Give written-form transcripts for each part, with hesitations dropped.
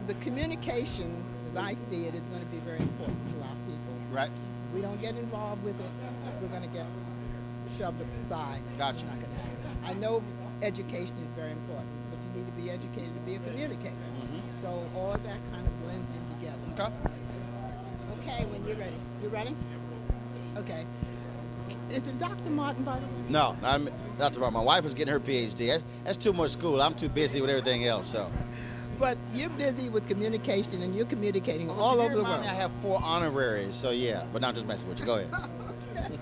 the communication, as I see it, is going to be very important to our people. Right. We don't get involved with it, we're going to get shoved aside. Gotcha. It's not going to happen. I know education is very important, but you need to be educated to be a communicator. So all of that kind of blends in together. Okay. Okay, when you're ready. You ready? Okay. Is it Dr. Martin, by the way? No, I'm Dr. Martin. My wife is getting her PhD. That's too much school. I'm too busy with everything else. So. But you're busy with communication, and you're communicating Well, all over the world. I have 4 honoraries, so yeah. But not just messing with you. Go ahead.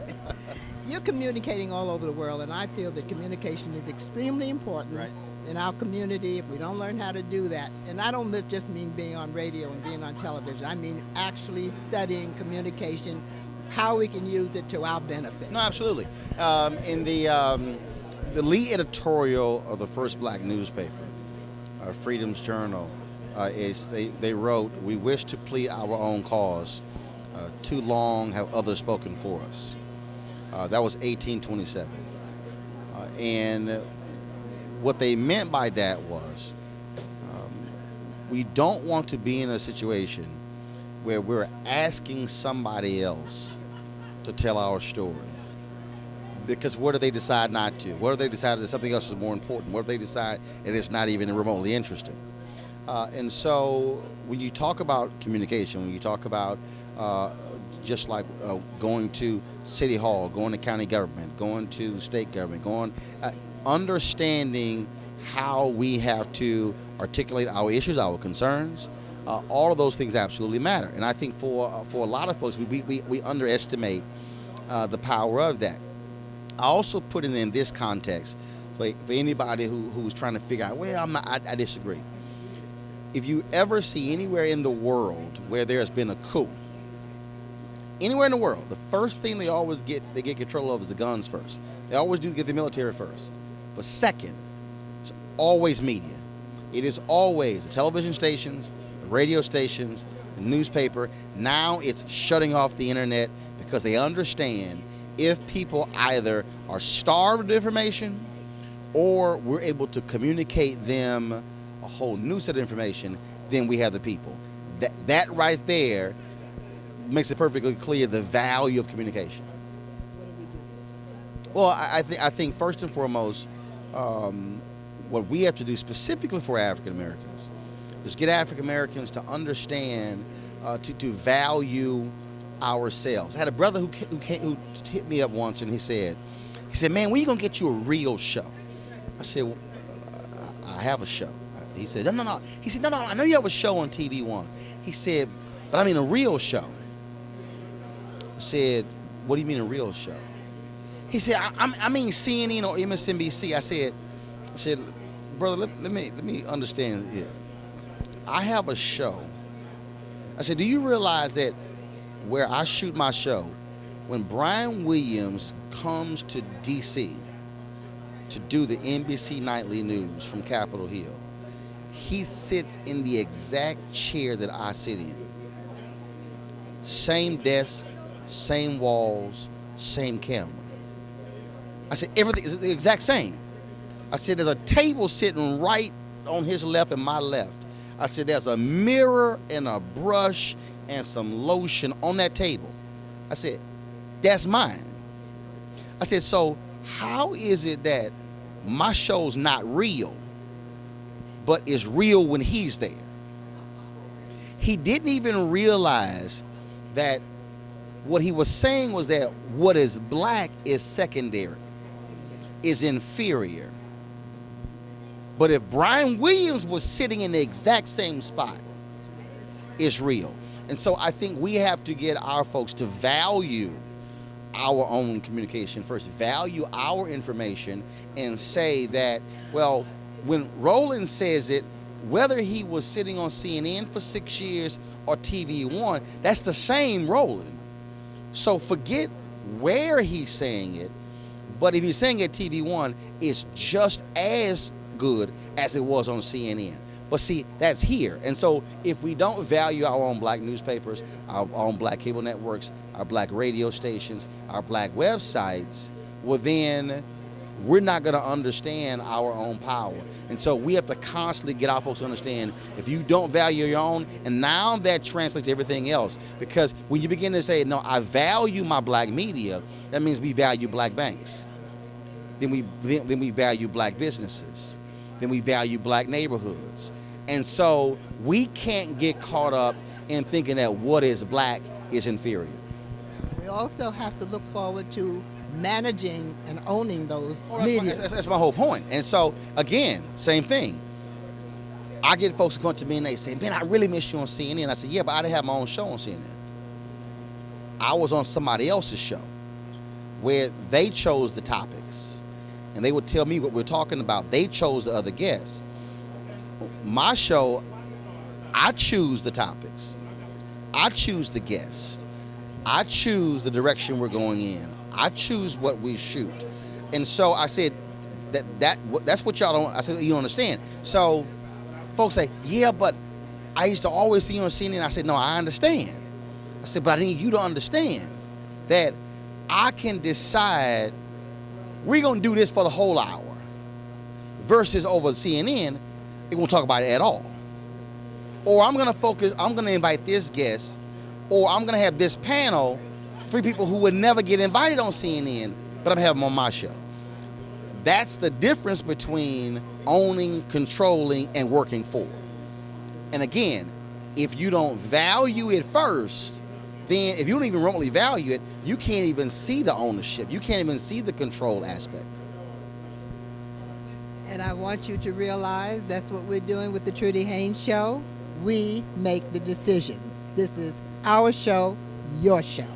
You're communicating all over the world, and I feel that communication is extremely important in our community. If we don't learn how to do that, and I don't just mean being on radio and being on television, I mean actually studying communication, how we can use it to our benefit. No, absolutely. In the lead editorial of the first black newspaper, Freedom's Journal, they wrote, "We wish to plead our own cause. Too long have others spoken for us." That was 1827. And what they meant by that was, we don't want to be in a situation where we're asking somebody else to tell our story. Because what if they decide not to? What if they decide that something else is more important? What if they decide that it's not even remotely interesting? And so when you talk about communication, when you talk about just like going to city hall, going to county government, going to state government, understanding how we have to articulate our issues, our concerns, all of those things absolutely matter. And I think for a lot of folks, we underestimate the power of that. I also put it in this context for anybody who's trying to figure out, well, I disagree. If you ever see anywhere in the world where there's been a coup, anywhere in the world, the first thing they get control of is the guns first. They always do get the military first. But second, it's always media. It is always the television stations, the radio stations, the newspaper. Now it's shutting off the internet because they understand if people either are starved of information or we're able to communicate them a whole new set of information, then we have the people. That right there makes it perfectly clear the value of communication. What do we do? Well, I think first and foremost, what we have to do specifically for African Americans is get African Americans to understand, to value ourselves. I had a brother who hit me up once, and he said, "Man, when you gonna get you a real show?" I said, well, "I have a show." He said, "No." He said, "No, I know you have a show on TV1." He said, "But I mean a real show." I said, "What do you mean a real show?" He said, I mean CNN or MSNBC. I said, "Brother, let me understand here. I have a show." I said, "Do you realize that where I shoot my show, when Brian Williams comes to D.C. to do the NBC Nightly News from Capitol Hill, he sits in the exact chair that I sit in. Same desk, same walls, same camera." I said, "Everything is the exact same." I said, "There's a table sitting right on his left and my left." I said, "There's a mirror and a brush and some lotion on that table." I said, "That's mine." I said, "So how is it that my show's not real, but is real when he's there?" He didn't even realize that what he was saying was that what is black is secondary, is inferior. But if Brian Williams was sitting in the exact same spot, it's real. And so I think we have to get our folks to value our own communication first, value our information, and say that, well, when Roland says it, whether he was sitting on CNN for 6 years or TV1, that's the same Roland. So forget where he's saying it, but if he's saying it TV1, it's just as good as it was on CNN. But see, that's here. And so if we don't value our own black newspapers, our own black cable networks, our black radio stations, our black websites, well then we're not going to understand our own power. And so we have to constantly get our folks to understand, if you don't value your own, and now that translates to everything else. Because when you begin to say, no, I value my black media, that means we value black banks. Then we value black businesses. Then we value black neighborhoods. And so we can't get caught up in thinking that what is black is inferior. We also have to look forward to managing and owning those That's media. that's my whole point. And so, again, same thing. I get folks come to me and they say, man, I really miss you on CNN. I said, yeah, but I didn't have my own show on CNN. I was on somebody else's show where they chose the topics. And they would tell me what we're talking about. They chose the other guests. My show, I choose the topics. I choose the guests. I choose the direction we're going in. I choose what we shoot. And so I said, that's what y'all don't, I said, you don't understand. So folks say, yeah, but I used to always see you on CNN. I said, no, I understand. I said, but I need you to understand that I can decide we're going to do this for the whole hour versus over CNN, they won't talk about it at all. Or I'm going to focus, I'm going to invite this guest, or I'm going to have this panel, 3 people who would never get invited on CNN, but I'm having them on my show. That's the difference between owning, controlling, and working for. And again, if you don't value it first, then if you don't even remotely value it, you can't even see the ownership. You can't even see the control aspect. And I want you to realize that's what we're doing with the Trudy Haynes Show. We make the decisions. This is our show, your show.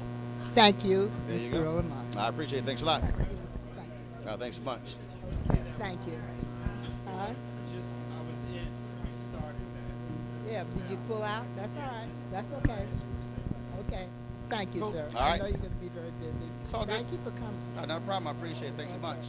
Thank you, Mr. Roland Martin. I appreciate it. Thanks a lot. Thank you. Thanks a bunch. Thank you. I was in, we started that. Yeah, did you pull out? That's all right. That's okay. Okay. Thank you, Cool. sir. All I right. know you're going to be very busy. It's all good. Thank you for coming. No problem. I appreciate it. Thanks a bunch.